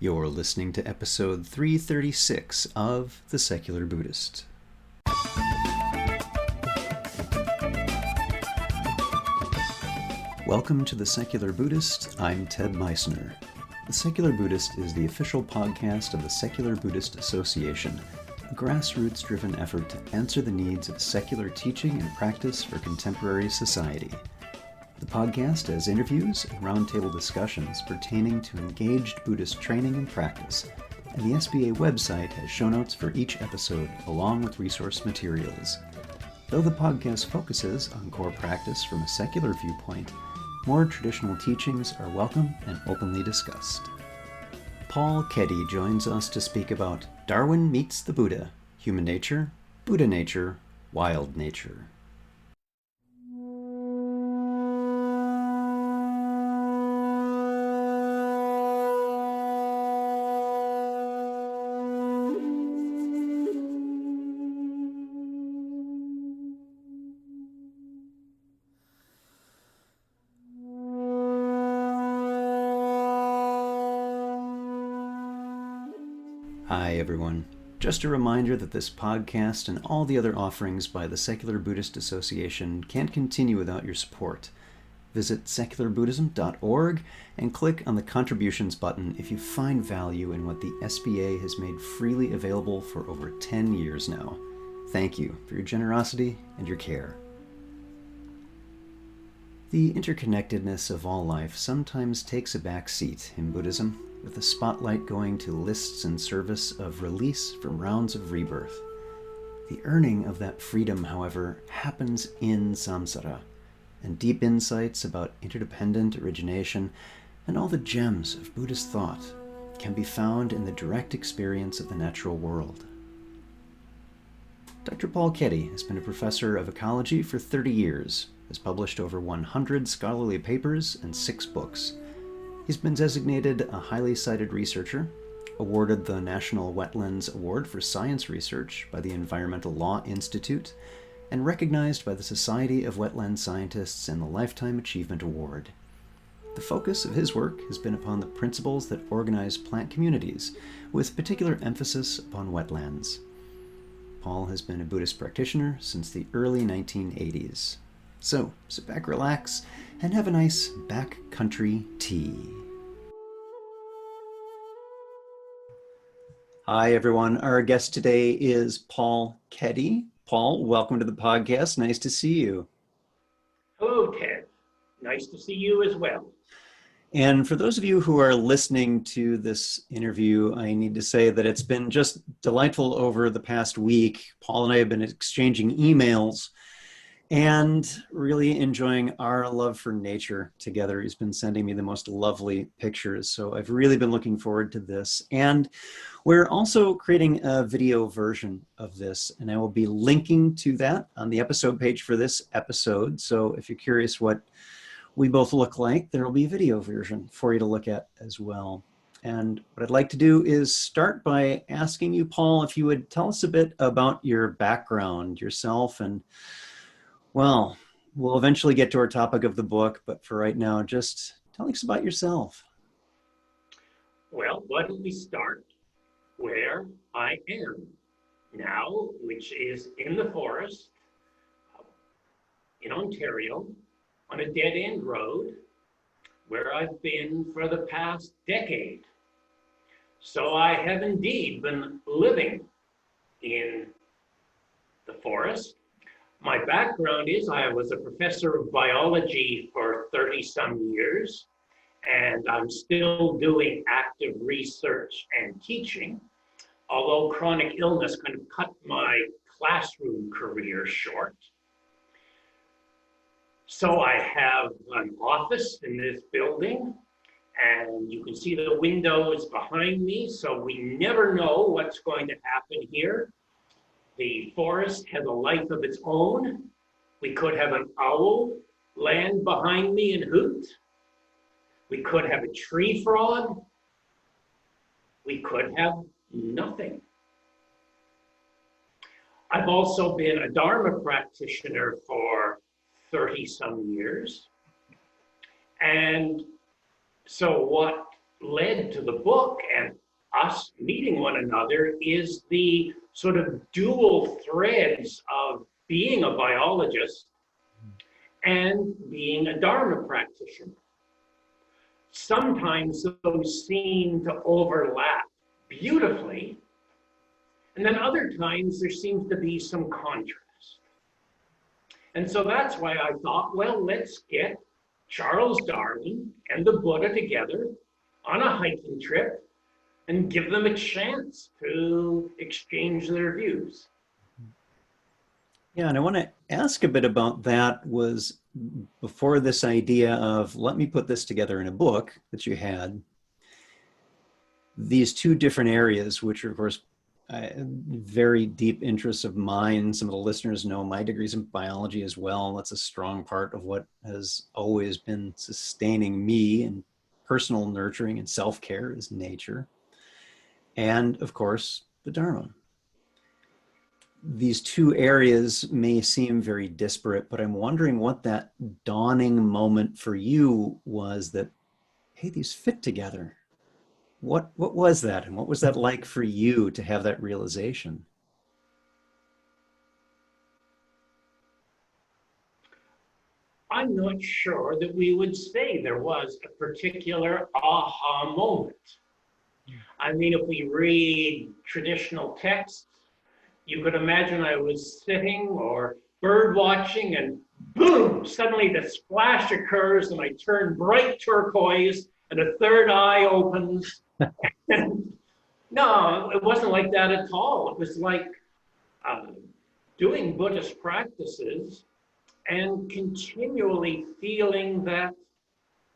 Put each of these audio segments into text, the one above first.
You're listening to episode 336 of The Secular Buddhist. Welcome to The Secular Buddhist. I'm Ted Meissner. The Secular Buddhist is the official podcast of the Secular Buddhist Association, a grassroots-driven effort to answer the needs of secular teaching and practice for contemporary society. The podcast has interviews and roundtable discussions pertaining to engaged Buddhist training and practice, and the SBA website has show notes for each episode along with resource materials. Though the podcast focuses on core practice from a secular viewpoint, more traditional teachings are welcome and openly discussed. Paul Keddy joins us to speak about Darwin meets the Buddha, human nature, Buddha nature, wild nature. Hi everyone. Just a reminder that this podcast and all the other offerings by the Secular Buddhist Association can't continue without your support. Visit secularbuddhism.org and click on the contributions button if you find value in what the SBA has made freely available for over 10 years now. Thank you for your generosity and your care. The interconnectedness of all life sometimes takes a back seat in Buddhism, with the spotlight going to lists in service of release from rounds of rebirth. The earning of that freedom, however, happens in samsara, and deep insights about interdependent origination and all the gems of Buddhist thought can be found in the direct experience of the natural world. Dr. Paul Keddy has been a professor of ecology for 30 years, has published over 100 scholarly papers and 6 books. He's been designated a highly cited researcher, awarded the National Wetlands Award for Science Research by the Environmental Law Institute, and recognized by the Society of Wetland Scientists in the Lifetime Achievement Award. The focus of his work has been upon the principles that organize plant communities, with particular emphasis upon wetlands. Paul has been a Buddhist practitioner since the early 1980s. So, sit back, relax, and have a nice backcountry tea. Hi, everyone. Our guest today is Paul Keddy. Paul, welcome to the podcast. Nice to see you. Hello, Ted. Nice to see you as well. And for those of you who are listening to this interview, I need to say that it's been just delightful over the past week. Paul and I have been exchanging emails and really enjoying our love for nature together. He's been sending me the most lovely pictures. So I've really been looking forward to this. And we're also creating a video version of this, and I will be linking to that on the episode page for this episode. So if you're curious what we both look like, there will be a video version for you to look at as well. And what I'd like to do is start by asking you, Paul, if you would tell us a bit about your background, yourself, and well, we'll eventually get to our topic of the book, but for right now, just tell us about yourself. Well, why don't we start where I am now, which is in the forest in Ontario on a dead-end road where I've been for the past decade. So I have indeed been living in the forest. My background is I was a professor of biology for 30-some years, and I'm still doing active research and teaching, although chronic illness kind of cut my classroom career short. So I have an office in this building, and you can see the windows behind me, so we never know what's going to happen here. The forest has a life of its own. We could have an owl land behind me and hoot. We could have a tree frog. We could have nothing. I've also been a Dharma practitioner for 30-some years. And so what led to the book and us meeting one another is the sort of dual threads of being a biologist and being a Dharma practitioner. Sometimes those seem to overlap beautifully, and then other times there seems to be some contrast. And so that's why I thought, well, let's get Charles Darwin and the Buddha together on a hiking trip and give them a chance to exchange their views. Yeah, and I want to ask a bit about that. Was before this idea of, let me put this together in a book that you had, these two different areas, which are, of course, very deep interests of mine. Some of the listeners know my degrees in biology as well. That's a strong part of what has always been sustaining me, and personal nurturing and self-care is nature. And of course, the Dharma. These two areas may seem very disparate, but I'm wondering what that dawning moment for you was that, hey, these fit together. What was that? And what was that like for you to have that realization? I'm not sure that we would say there was a particular aha moment. I mean, if we read traditional texts, you could imagine I was sitting or bird watching and boom, suddenly the splash occurs and I turn bright turquoise and a third eye opens. No, it wasn't like that at all. It was like doing Buddhist practices and continually feeling that,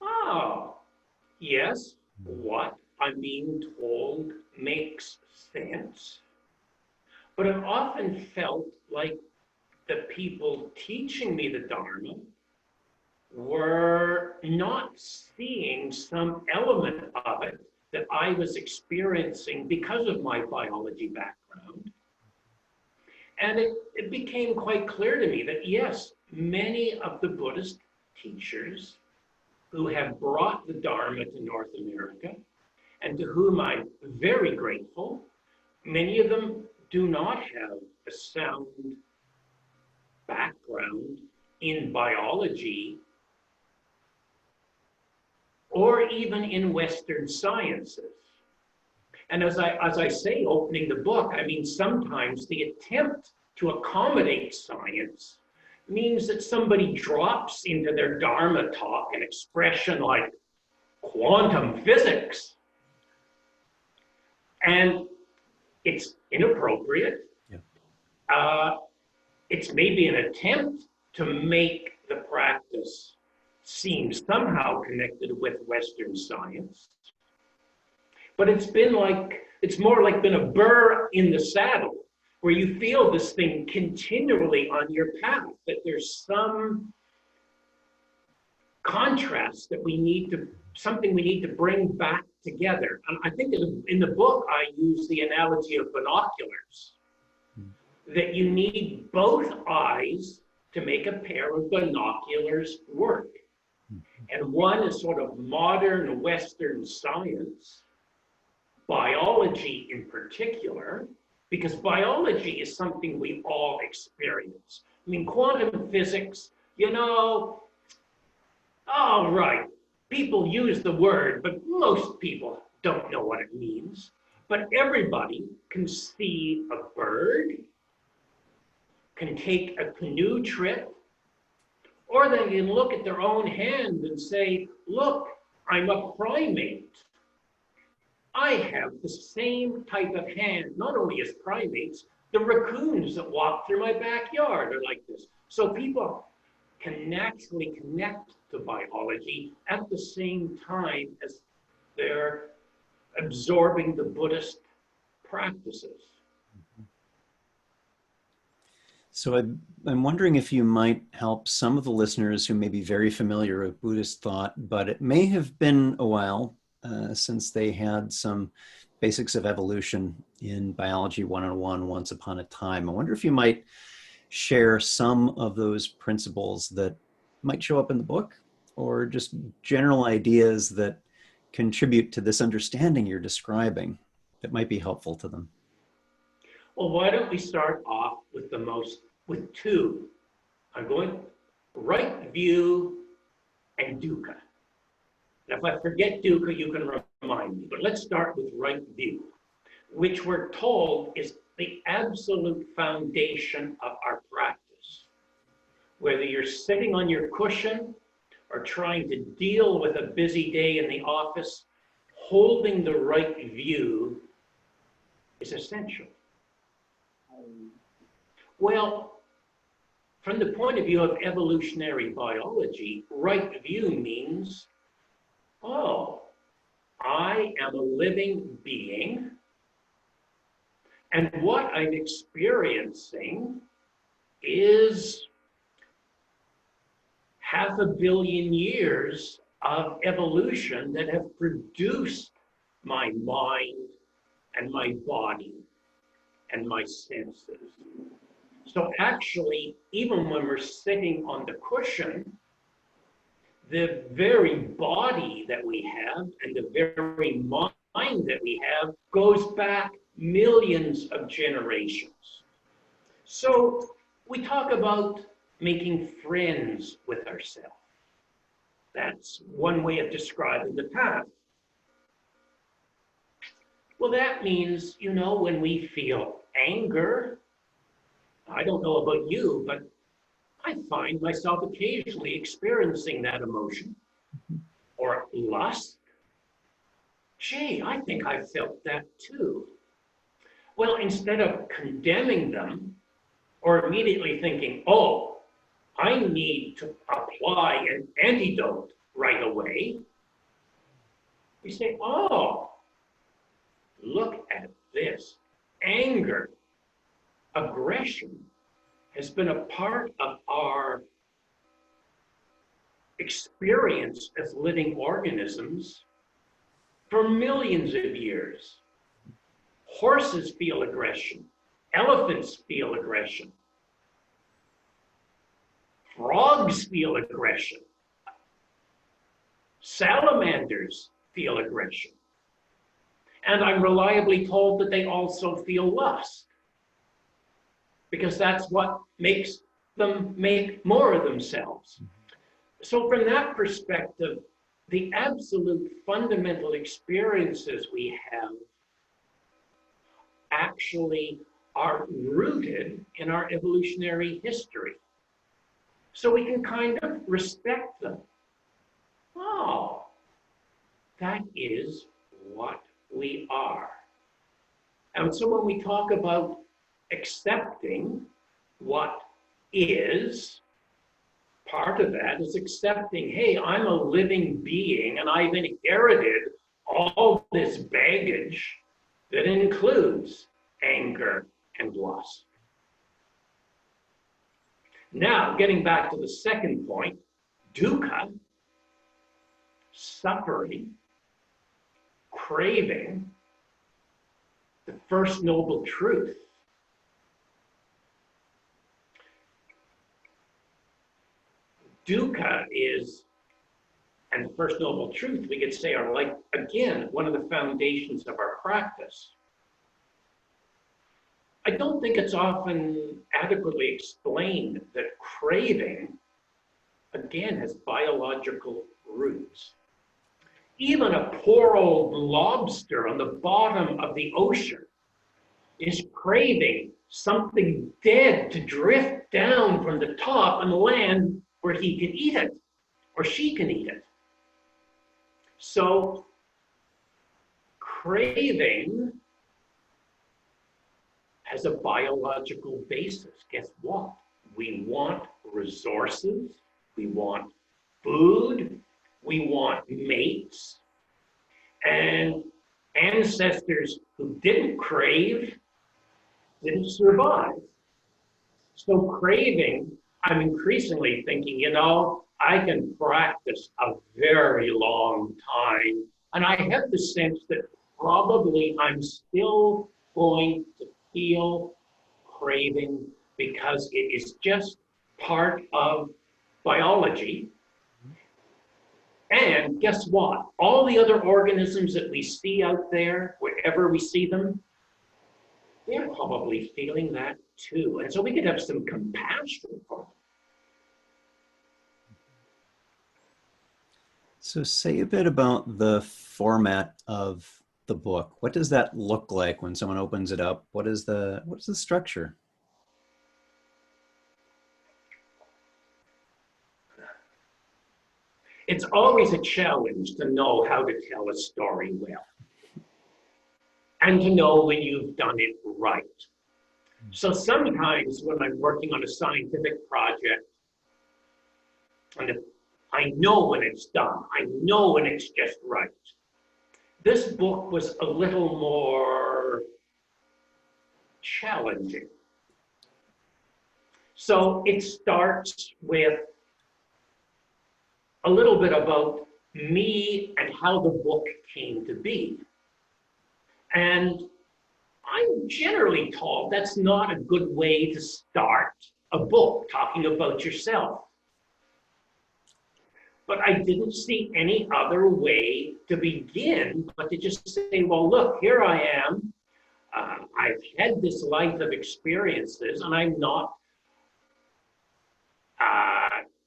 oh, yes, what I'm being told makes sense. But it often felt like the people teaching me the Dharma were not seeing some element of it that I was experiencing because of my biology background. And it became quite clear to me that, yes, many of the Buddhist teachers who have brought the Dharma to North America, and to whom I'm very grateful, many of them do not have a sound background in biology or even in Western sciences. And as I say, opening the book, I mean, sometimes the attempt to accommodate science means that somebody drops into their Dharma talk an expression like quantum physics. And it's inappropriate. Yeah. It's maybe an attempt to make the practice seem somehow connected with Western science. But it's more like been a burr in the saddle, where you feel this thing continually on your path, that there's some contrast that something we need to bring back together. And I think in the book, I use the analogy of binoculars, that you need both eyes to make a pair of binoculars work. And one is sort of modern Western science, biology in particular, because biology is something we all experience. I mean, quantum physics, all right, people use the word, but most people don't know what it means. But everybody can see a bird, can take a canoe trip, or they can look at their own hand and say, look, I'm a primate. I have the same type of hand, not only as primates, the raccoons that walk through my backyard are like this. So people can naturally connect to biology at the same time as they're absorbing the Buddhist practices. So I'm wondering if you might help some of the listeners who may be very familiar with Buddhist thought, but it may have been a while since they had some basics of evolution in Biology 101 once upon a time. I wonder if you might share some of those principles that might show up in the book, or just general ideas that contribute to this understanding you're describing that might be helpful to them? Well, why don't we start off with two? I'm going right view and dukkha. And if I forget dukkha, you can remind me. But let's start with right view, which we're told is the absolute foundation of our practice. Whether you're sitting on your cushion or trying to deal with a busy day in the office, holding the right view is essential. Well, from the point of view of evolutionary biology, right view means, oh, I am a living being, and what I'm experiencing is 500 million years of evolution that have produced my mind and my body and my senses. So actually, even when we're sitting on the cushion, the very body that we have and the very mind that we have goes back millions of generations. So we talk about making friends with ourselves. That's one way of describing the path. Well, that means, when we feel anger, I don't know about you, but I find myself occasionally experiencing that emotion. Or lust. Gee, I think I felt that too. Well, instead of condemning them or immediately thinking, oh, I need to apply an antidote right away, we say, oh, look at this. Anger, aggression has been a part of our experience as living organisms for millions of years. Horses feel aggression. Elephants feel aggression. Frogs feel aggression. Salamanders feel aggression. And I'm reliably told that they also feel lust, because that's what makes them make more of themselves. So from that perspective, the absolute fundamental experiences we have actually are rooted in our evolutionary history. So we can kind of respect them. Oh, that is what we are. And so when we talk about accepting what is, part of that is accepting, hey, I'm a living being and I've inherited all this baggage that includes anger and lust. Now, getting back to the second point, dukkha, suffering, craving, the first noble truth. Dukkha is, and the first noble truth, we could say, are like, again, one of the foundations of our practice. I don't think it's often adequately explained that craving, again, has biological roots. Even a poor old lobster on the bottom of the ocean is craving something dead to drift down from the top and land where he can eat it, or she can eat it. So, craving has a biological basis. Guess what? We want resources, we want food, we want mates, and ancestors who didn't crave didn't survive. So craving, I'm increasingly thinking, I can practice a very long time, and I have the sense that probably I'm still going to feel craving because it is just part of biology. And guess what? All the other organisms that we see out there, wherever we see them, they're probably feeling that too. And so we could have some compassion for them. So say a bit about the format of the book. What does that look like when someone opens it up? What is the structure? It's always a challenge to know how to tell a story well and to know when you've done it right. So sometimes when I'm working on a scientific project, and I know when it's done, I know when it's just right. This book was a little more challenging. So it starts with a little bit about me and how the book came to be. And I'm generally told that's not a good way to start a book, talking about yourself. But I didn't see any other way to begin but to just say, well, look, here I am. I've had this life of experiences, and I'm not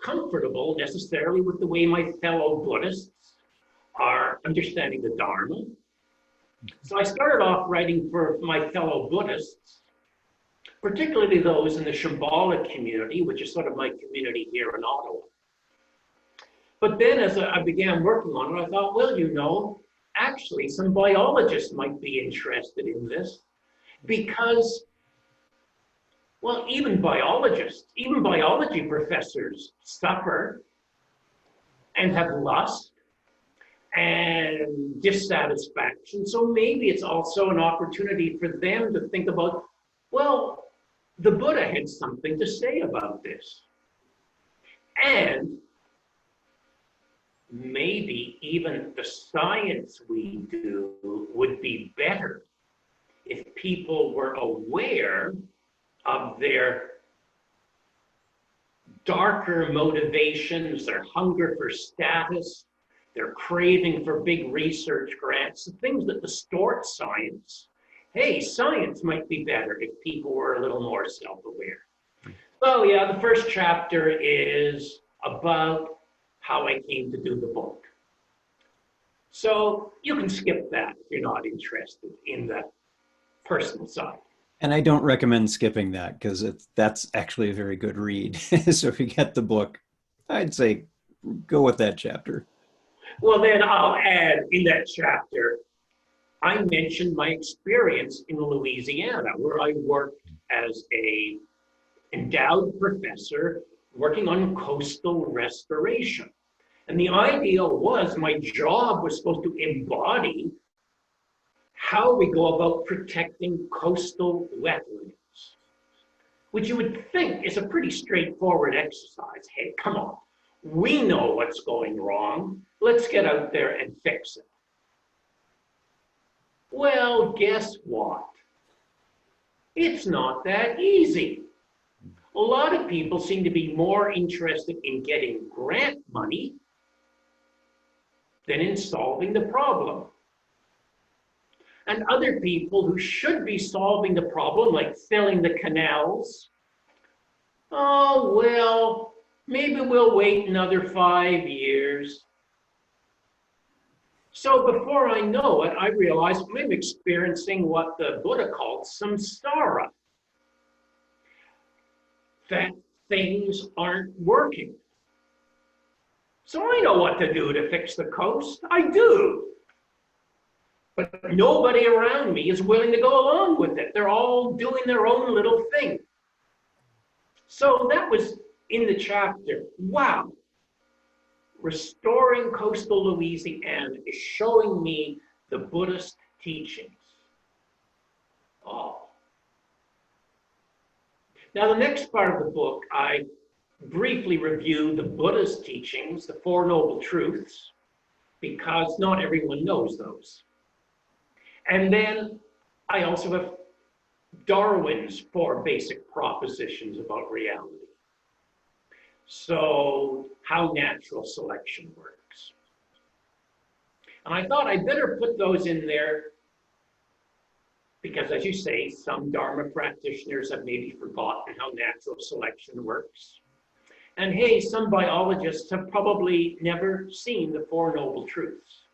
comfortable necessarily with the way my fellow Buddhists are understanding the Dharma. So I started off writing for my fellow Buddhists, particularly those in the Shambhala community, which is sort of my community here in Ottawa. But then as I began working on it, I thought, well, you know, actually some biologists might be interested in this because, well, even biologists, even biology professors suffer and have lust and dissatisfaction. So maybe it's also an opportunity for them to think about, well, the Buddha had something to say about this. And maybe even the science we do would be better if people were aware of their darker motivations, their hunger for status, their craving for big research grants, the things that distort science. Hey, science might be better if people were a little more self-aware. So yeah, the first chapter is about how I came to do the book. So you can skip that if you're not interested in the personal side. And I don't recommend skipping that because that's actually a very good read. So if you get the book, I'd say go with that chapter. Well, then I'll add in that chapter, I mentioned my experience in Louisiana, where I worked as a endowed professor working on coastal restoration. And the idea was my job was supposed to embody how we go about protecting coastal wetlands, which you would think is a pretty straightforward exercise. Hey, come on, we know what's going wrong. Let's get out there and fix it. Well, guess what? It's not that easy. A lot of people seem to be more interested in getting grant money than in solving the problem. And other people who should be solving the problem, like filling the canals, oh, well, maybe we'll wait another 5 years. So before I know it, I realized I'm experiencing what the Buddha called samsara, that things aren't working. So I know what to do to fix the coast. I do. But nobody around me is willing to go along with it. They're all doing their own little thing. So that was in the chapter. Wow. Restoring coastal Louisiana is showing me the Buddhist teachings. Oh. Now, the next part of the book, I briefly review the Buddha's teachings, the Four Noble Truths, because not everyone knows those. And then I also have Darwin's 4 basic propositions about reality. So how natural selection works. And I thought I'd better put those in there because, as you say, some Dharma practitioners have maybe forgotten how natural selection works. And hey, some biologists have probably never seen the Four Noble Truths.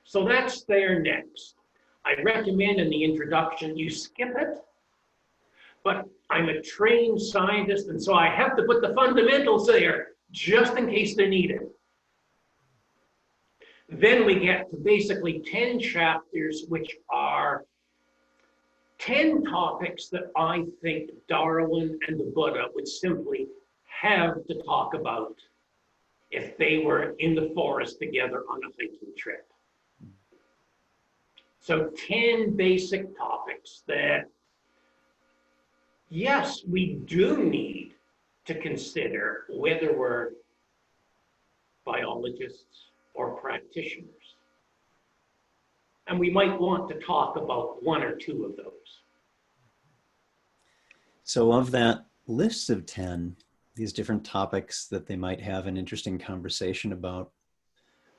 So that's there next. I recommend in the introduction you skip it, but I'm a trained scientist, and so I have to put the fundamentals there just in case they're needed. Then we get to basically 10 chapters, which are 10 topics that I think Darwin and the Buddha would simply have to talk about if they were in the forest together on a hiking trip. So 10 basic topics that, yes, we do need to consider whether we're biologists or practitioners. And we might want to talk about one or two of those. So of that list of 10, these different topics that they might have an interesting conversation about,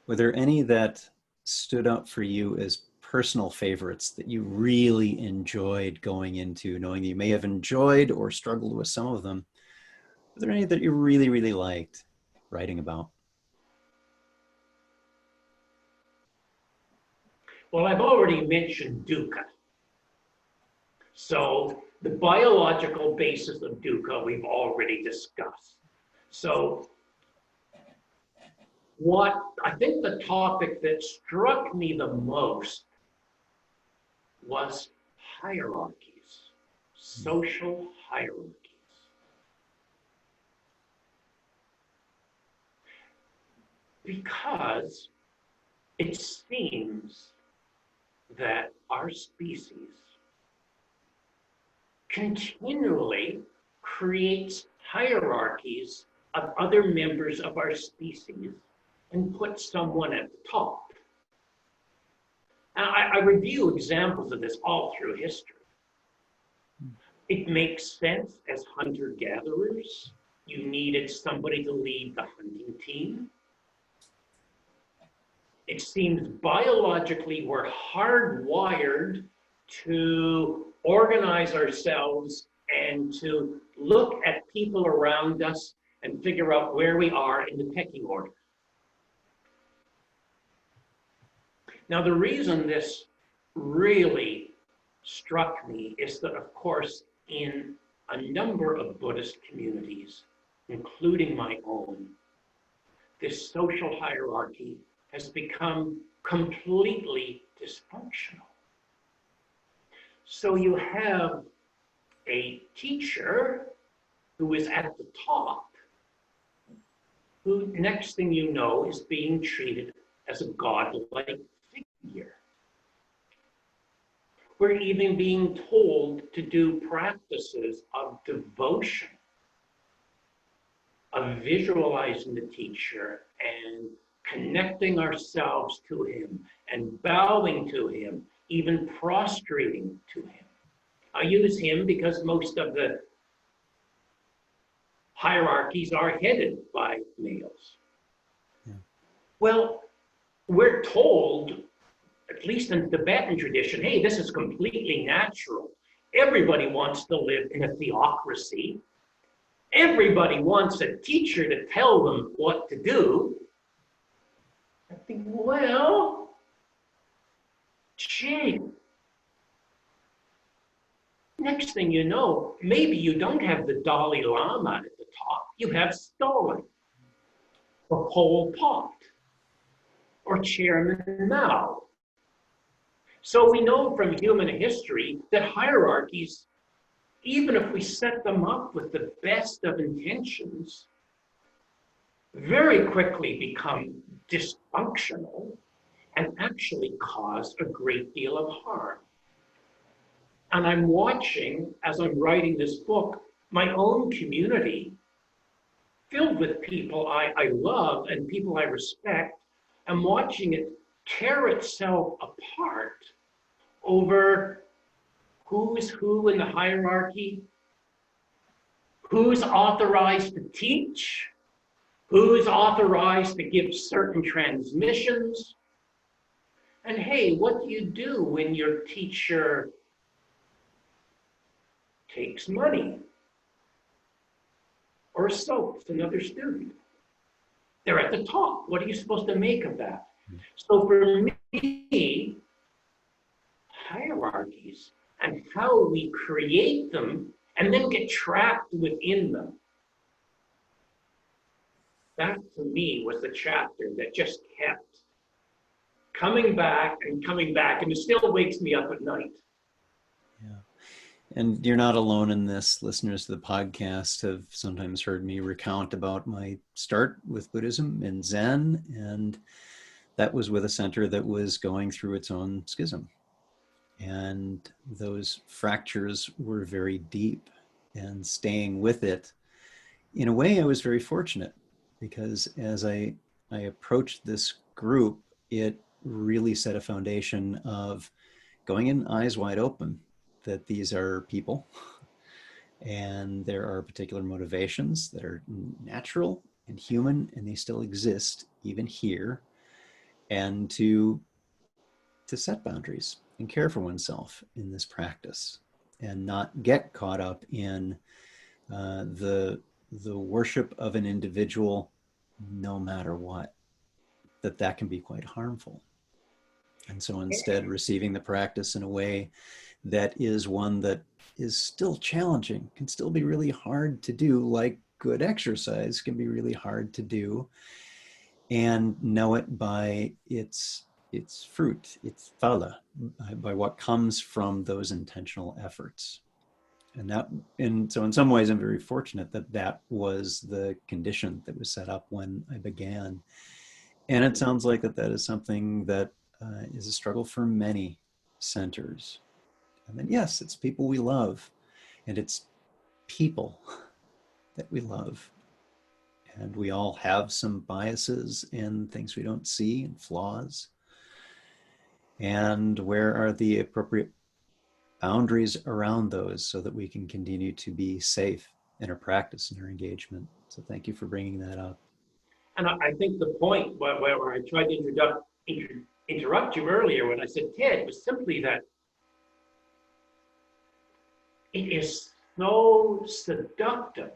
were there any that stood out for you as personal favorites that you really enjoyed going into, knowing that you may have enjoyed or struggled with some of them? Were there any that you really, really liked writing about? Well, I've already mentioned dukkha. So the biological basis of dukkha we've already discussed. So what I think the topic that struck me the most was hierarchies, social hierarchies. Because it seems that our species continually creates hierarchies of other members of our species and puts someone at the top. Now, I review examples of this all through history. It makes sense as hunter-gatherers. You needed somebody to lead the hunting team. It seems biologically we're hardwired to organize ourselves and to look at people around us and figure out where we are in the pecking order. Now, the reason this really struck me is that, of course, in a number of Buddhist communities, including my own, this social hierarchy has become completely dysfunctional. So you have a teacher who is at the top, who next thing you know is being treated as a godlike figure. We're even being told to do practices of devotion, of visualizing the teacher and connecting ourselves to him and bowing to him, even prostrating to him. I use him because most of the hierarchies are headed by males. Yeah. Well, we're told, at least in the Tibetan tradition, hey, this is completely natural. Everybody wants to live in a theocracy. Everybody wants a teacher to tell them what to do. I think, well, gee, next thing you know, maybe you don't have the Dalai Lama at the top. You have Stalin, or Pol Pot, or Chairman Mao. So we know from human history that hierarchies, even if we set them up with the best of intentions, very quickly become dysfunctional and actually cause a great deal of harm. And I'm watching, as I'm writing this book, my own community filled with people I love and people I respect. I'm watching it tear itself apart over who is who in the hierarchy, who's authorized to teach, who's authorized to give certain transmissions. And hey, what do you do when your teacher takes money or soaks another student? They're at the top. What are you supposed to make of that? So for me, hierarchies and how we create them and then get trapped within them, that to me was the chapter that just kept coming back, and it still wakes me up at night. Yeah. And you're not alone in this. Listeners to the podcast have sometimes heard me recount about my start with Buddhism and Zen, and that was with a center that was going through its own schism. And those fractures were very deep, and staying with it, in a way, I was very fortunate, because as I approached this group, it really set a foundation of going in eyes wide open, that these are people and there are particular motivations that are natural and human, and they still exist even here, and to set boundaries and care for oneself in this practice, and not get caught up in the worship of an individual, no matter what, that can be quite harmful. And so instead, receiving the practice in a way that is one that is still challenging, can still be really hard to do, like good exercise can be really hard to do, and know it by its fruit, its phala, by what comes from those intentional efforts. And so in some ways, I'm very fortunate that that was the condition that was set up when I began. And it sounds like that is something that is a struggle for many centers. And then, yes, it's people we love, and it's people that we love. And we all have some biases and things we don't see and flaws. And where are the appropriate boundaries around those so that we can continue to be safe in our practice and our engagement? So thank you for bringing that up. And I think the point where I tried to interrupt you earlier when I said Ted was simply that it is so seductive.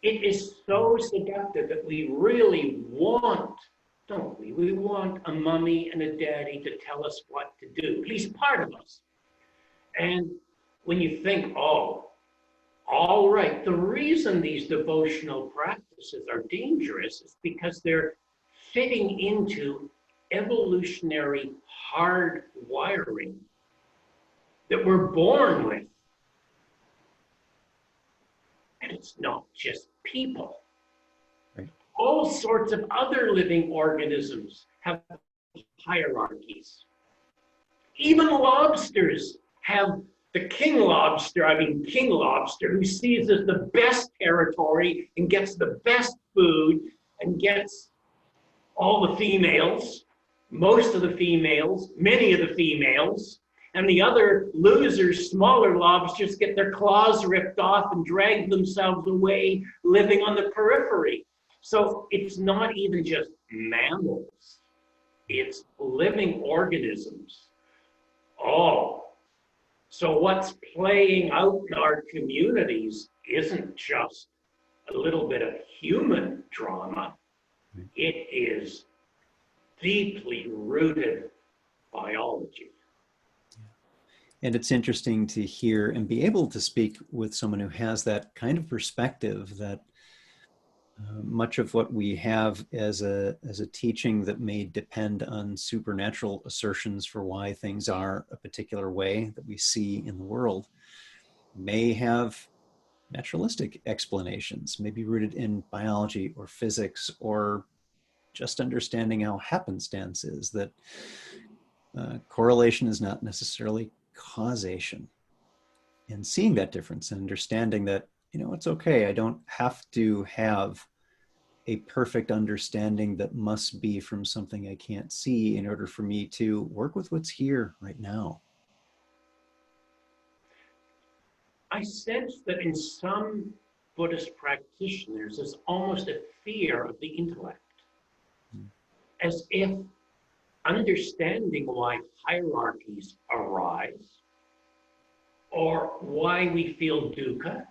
It is so seductive that we really want, don't we? We want a mommy and a daddy to tell us what to do, at least part of us. And when you think, oh, all right, the reason these devotional practices are dangerous is because they're fitting into evolutionary hard wiring that we're born with. And it's not just people. Right. All sorts of other living organisms have hierarchies. Even lobsters have the king lobster, who sees as the best territory and gets the best food and gets all the females, most of the females, many of the females, and the other losers, smaller lobsters, get their claws ripped off and drag themselves away, living on the periphery. So it's not even just mammals, it's living organisms. Oh, so what's playing out in our communities isn't just a little bit of human drama. It is deeply rooted biology. And it's interesting to hear and be able to speak with someone who has that kind of perspective, that much of what we have as a teaching that may depend on supernatural assertions for why things are a particular way that we see in the world may have naturalistic explanations, may be rooted in biology or physics, or just understanding how happenstance is, that correlation is not necessarily causation. And seeing that difference and understanding that, it's okay. I don't have to have a perfect understanding that must be from something I can't see in order for me to work with what's here right now. I sense that in some Buddhist practitioners is almost a fear of the intellect, as if understanding why hierarchies arise, or why we feel dukkha,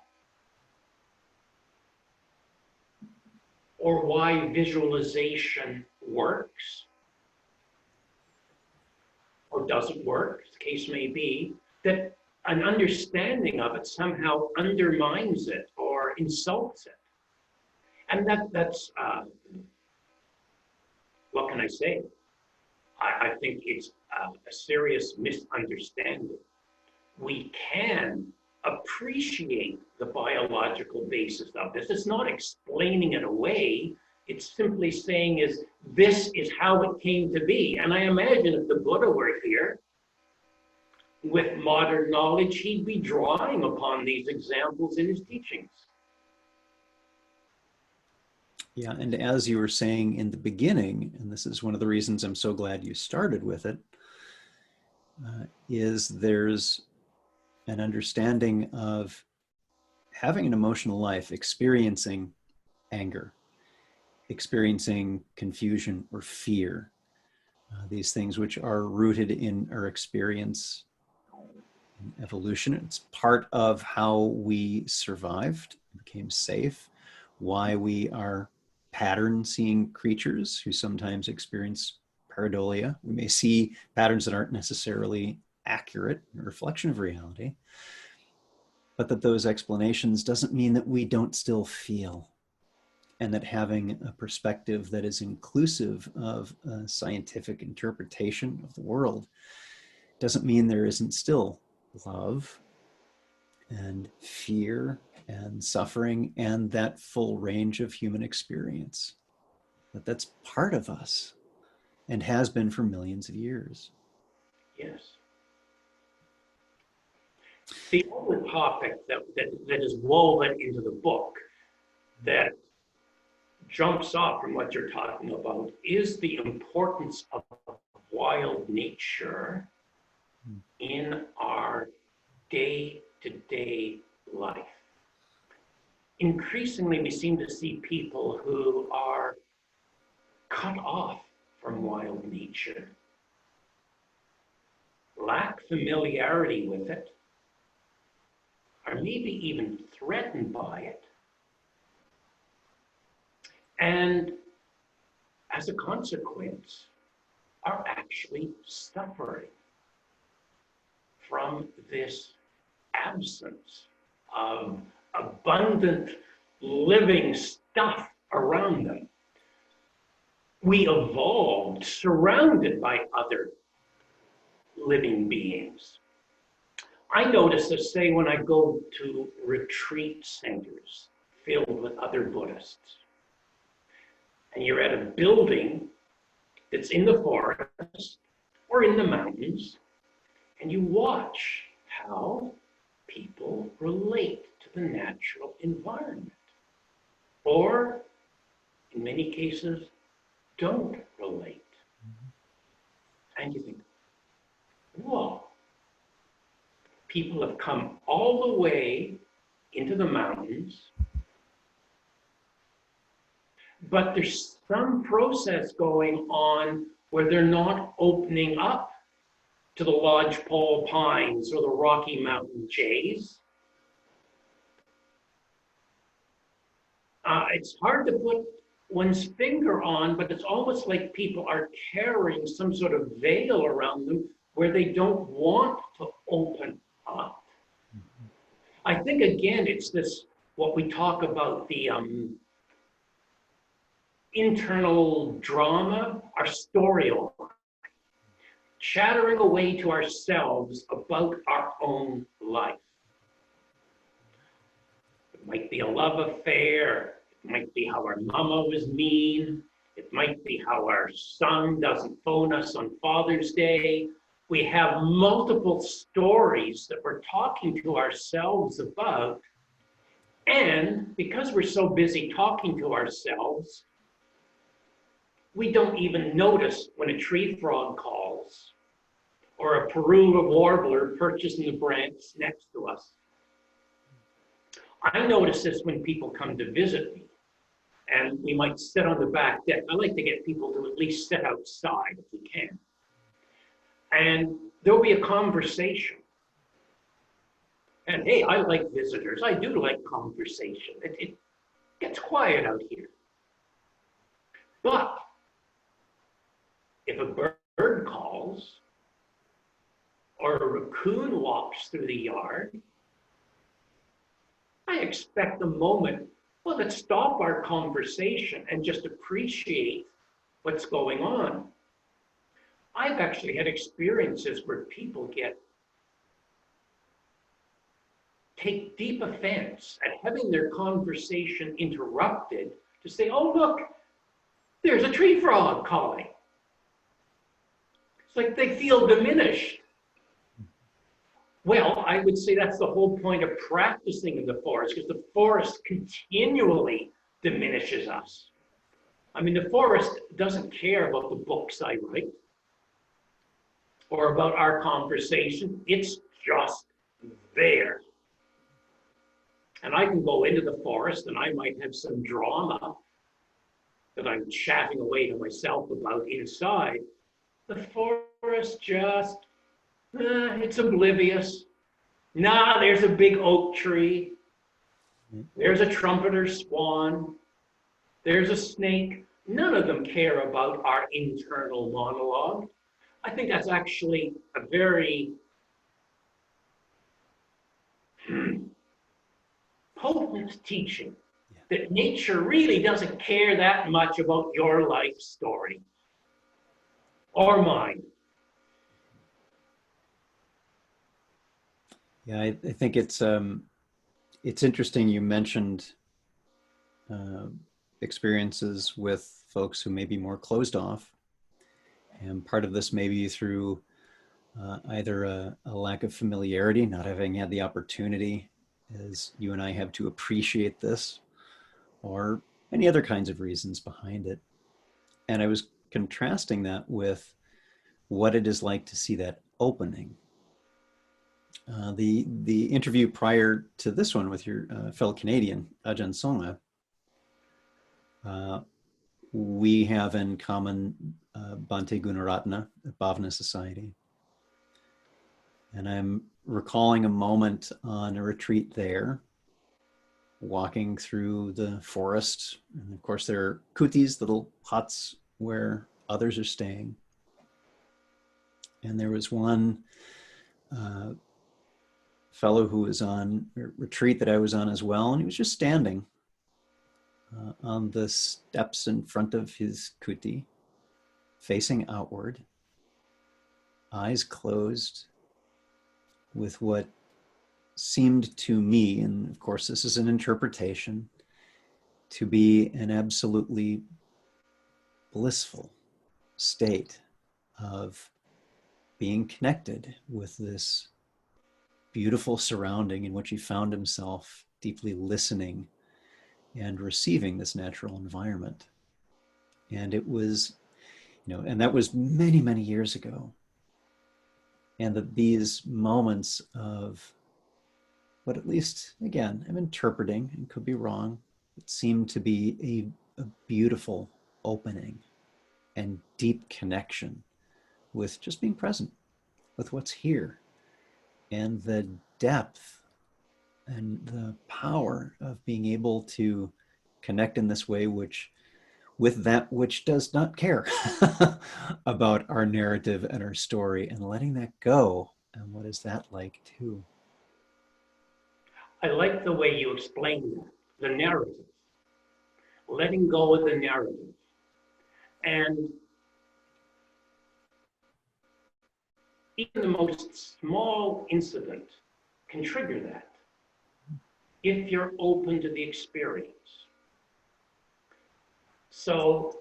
or why visualization works or doesn't work, as the case may be, that an understanding of it somehow undermines it or insults it. And that's what can I say? I think it's a serious misunderstanding. We can appreciate the biological basis of this. It's not explaining it away. It's simply saying this is how it came to be. And I imagine if the Buddha were here with modern knowledge, he'd be drawing upon these examples in his teachings. Yeah, and as you were saying in the beginning, and this is one of the reasons I'm so glad you started with it, is there's an understanding of having an emotional life, experiencing anger, experiencing confusion or fear, these things which are rooted in our experience in evolution. It's part of how we survived, became safe, why we are pattern-seeing creatures who sometimes experience pareidolia. We may see patterns that aren't necessarily accurate, a reflection of reality, but that those explanations doesn't mean that we don't still feel, and that having a perspective that is inclusive of a scientific interpretation of the world doesn't mean there isn't still love and fear and suffering and that full range of human experience. That's part of us and has been for millions of years. Yes. The other topic that is woven into the book that jumps off from what you're talking about is the importance of wild nature in our day-to-day life. Increasingly, we seem to see people who are cut off from wild nature, lack familiarity with it, or maybe even threatened by it. And as a consequence, are actually suffering from this absence of abundant living stuff around them. We evolved surrounded by other living beings. I notice this, say, when I go to retreat centers filled with other Buddhists, and you're at a building that's in the forest or in the mountains, and you watch how people relate to the natural environment, or in many cases, don't relate. And you think, whoa, people have come all the way into the mountains, but there's some process going on where they're not opening up to the lodgepole pines or the Rocky Mountain jays. It's hard to put one's finger on, but it's almost like people are carrying some sort of veil around them where they don't want to open up. I think, again, it's this, what we talk about, the internal drama, our storyline, chattering away to ourselves about our own life. It might be a love affair. It might be how our mama was mean. It might be how our son doesn't phone us on Father's Day. We have multiple stories that we're talking to ourselves about. And because we're so busy talking to ourselves, we don't even notice when a tree frog calls or a Peru warbler perches in the branch next to us. I notice this when people come to visit me, and we might sit on the back deck. I like to get people to at least sit outside if we can. And there'll be a conversation. And hey, I like visitors. I do like conversation. It gets quiet out here. But if a bird calls or a raccoon walks through the yard, I expect a moment, well, let's stop our conversation and just appreciate what's going on. I've actually had experiences where people take deep offense at having their conversation interrupted to say, oh, look, there's a tree frog calling. It's like they feel diminished. Well, I would say that's the whole point of practicing in the forest, because the forest continually diminishes us. I mean, the forest doesn't care about the books I write or about our conversation. It's just there. And I can go into the forest and I might have some drama that I'm chatting away to myself about inside. The forest just, it's oblivious. Nah, there's a big oak tree. There's a trumpeter swan. There's a snake. None of them care about our internal monologue. I think that's actually a very potent teaching, that nature really doesn't care that much about your life story or mine. Yeah, I think it's interesting you mentioned experiences with folks who may be more closed off. And part of this may be through either a lack of familiarity, not having had the opportunity as you and I have to appreciate this, or any other kinds of reasons behind it. And I was contrasting that with what it is like to see that opening. The interview prior to this one with your fellow Canadian, Ajahn Songa, we have in common Bhante Gunaratna, the Bhavana Society. And I'm recalling a moment on a retreat there, walking through the forest. And of course, there are kutis, little huts where others are staying. And there was one fellow who was on a retreat that I was on as well, and he was just standing on the steps in front of his kuti, facing outward, eyes closed, with what seemed to me, and of course this is an interpretation, to be an absolutely blissful state of being connected with this beautiful surrounding in which he found himself deeply listening and receiving this natural environment. And it was, and that was many, many years ago. And that these moments of what, at least, again, I'm interpreting and could be wrong, it seemed to be a beautiful opening and deep connection with just being present with what's here, and the depth and the power of being able to connect in this way, with that which does not care about our narrative and our story, and letting that go. And what is that like too? I like the way you explained that, the narrative, letting go of the narrative. And even the most small incident can trigger that if you're open to the experience. So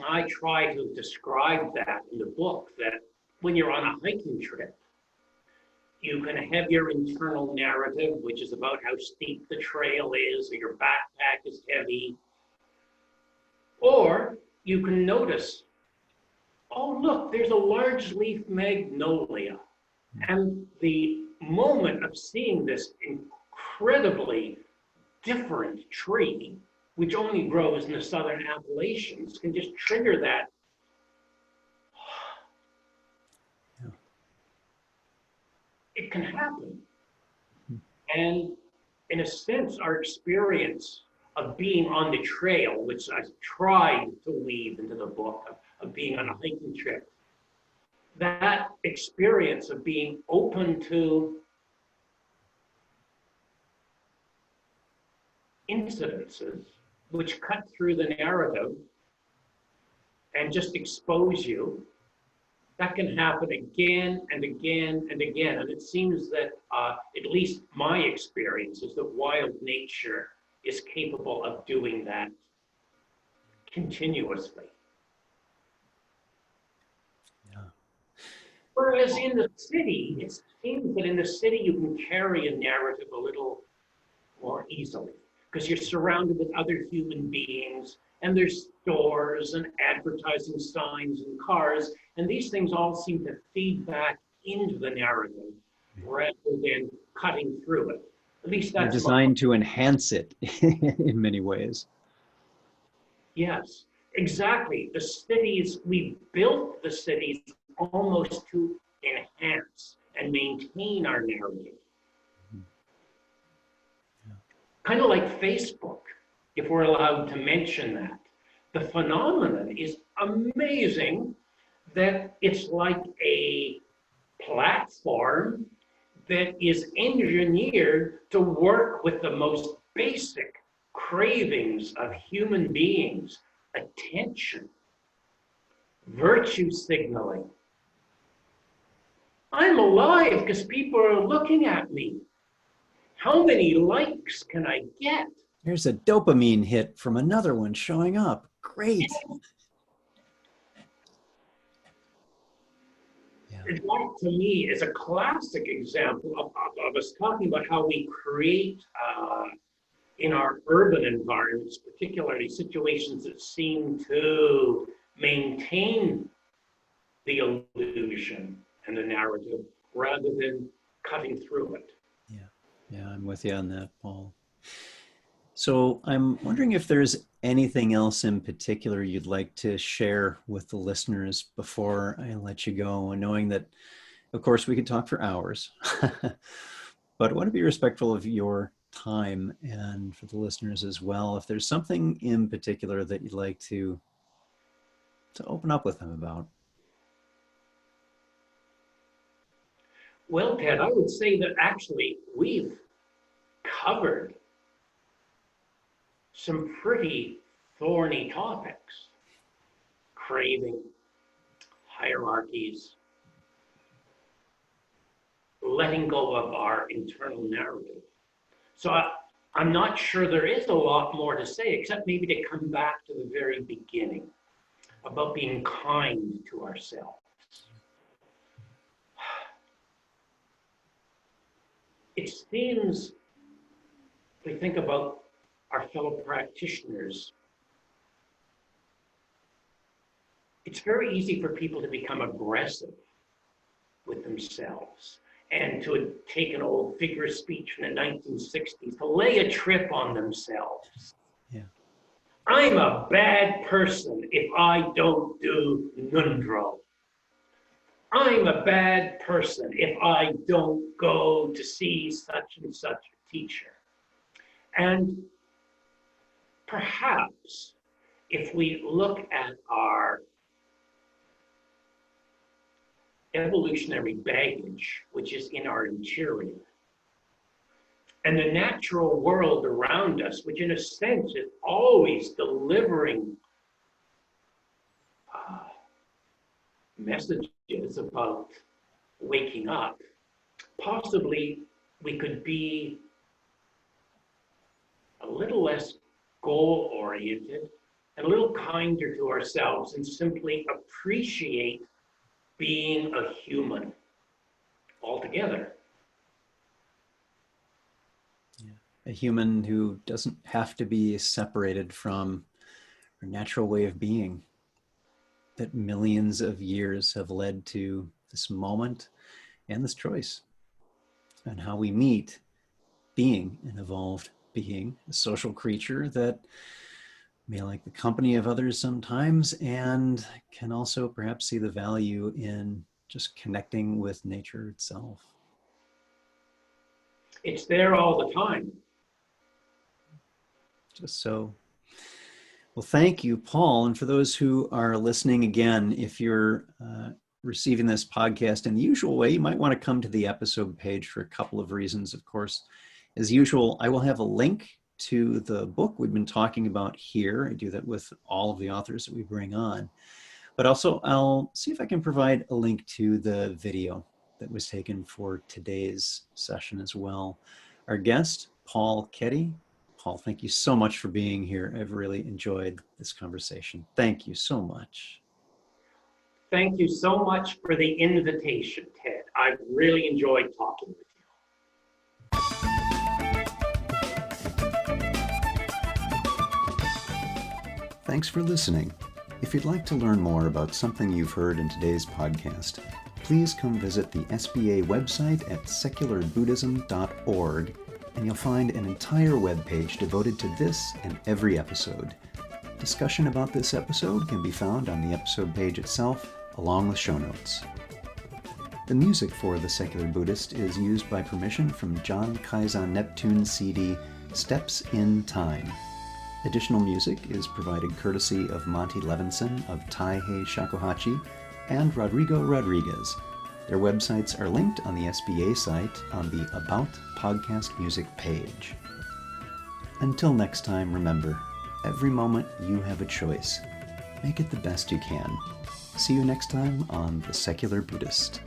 I try to describe that in the book, that when you're on a hiking trip, you can have your internal narrative, which is about how steep the trail is, or your backpack is heavy. Or you can notice, oh, look, there's a large leaf magnolia. And the moment of seeing this incredibly different tree, which only grows in the southern Appalachians, can just trigger that. Yeah. It can happen. And in a sense, our experience of being on the trail, which I tried to weave into the book, of being on a hiking trip, that experience of being open to incidences which cut through the narrative and just expose you, that can happen again and again and again. And it seems that, at least my experience, is that wild nature is capable of doing that continuously. Yeah. Whereas in the city, it seems that in the city you can carry a narrative a little more easily because you're surrounded with other human beings, and there's stores and advertising signs and cars, and these things all seem to feed back into the narrative rather than cutting through it. At least They're that's designed to enhance it in many ways. Yes, exactly. The cities, we built the cities almost to enhance and maintain our narrative. Kind of like Facebook, if we're allowed to mention that. The phenomenon is amazing that it's like a platform that is engineered to work with the most basic cravings of human beings: attention, virtue signaling. I'm alive because people are looking at me. How many likes can I get? Here's a dopamine hit from another one showing up. Great. Yeah. That, to me, is a classic example of us talking about how we create in our urban environments, particularly situations that seem to maintain the illusion and the narrative rather than cutting through it. Yeah, I'm with you on that, Paul. So I'm wondering if there's anything else in particular you'd like to share with the listeners before I let you go, and knowing that, of course, we could talk for hours, but I want to be respectful of your time and for the listeners as well. If there's something in particular that you'd like to open up with them about. Well, Ted, I would say that actually we've covered some pretty thorny topics: craving, hierarchies, letting go of our internal narrative. So I'm not sure there is a lot more to say, except maybe to come back to the very beginning about being kind to ourselves. It seems, if we think about our fellow practitioners, it's very easy for people to become aggressive with themselves and to take an old figure of speech from the 1960s, to lay a trip on themselves. Yeah. I'm a bad person if I don't do Nundro. I'm a bad person if I don't go to see such and such a teacher. And perhaps if we look at our evolutionary baggage, which is in our interior, and the natural world around us, which in a sense is always delivering messages about waking up, possibly we could be a little less goal-oriented and a little kinder to ourselves and simply appreciate being a human altogether. Yeah. A human who doesn't have to be separated from our natural way of being, that millions of years have led to this moment and this choice, and how we meet being an evolved being, a social creature that may like the company of others sometimes and can also perhaps see the value in just connecting with nature itself. It's there all the time. Just so. Well, thank you, Paul. And for those who are listening again, if you're receiving this podcast in the usual way, you might want to come to the episode page for a couple of reasons. Of course, as usual, I will have a link to the book we've been talking about here. I do that with all of the authors that we bring on. But also, I'll see if I can provide a link to the video that was taken for today's session as well. Our guest, Paul Keddy. Paul, thank you so much for being here. I've really enjoyed this conversation. Thank you so much. Thank you so much for the invitation, Ted. I've really enjoyed talking with you. Thanks for listening. If you'd like to learn more about something you've heard in today's podcast, please come visit the SBA website at secularbuddhism.org, and you'll find an entire webpage devoted to this and every episode. Discussion about this episode can be found on the episode page itself, along with show notes. The music for The Secular Buddhist is used by permission from John Kaizen Neptune's CD, Steps in Time. Additional music is provided courtesy of Monty Levinson of Taihei Shakuhachi and Rodrigo Rodriguez. Their websites are linked on the SBA site on the About Podcast Music page. Until next time, remember, every moment you have a choice. Make it the best you can. See you next time on The Secular Buddhist.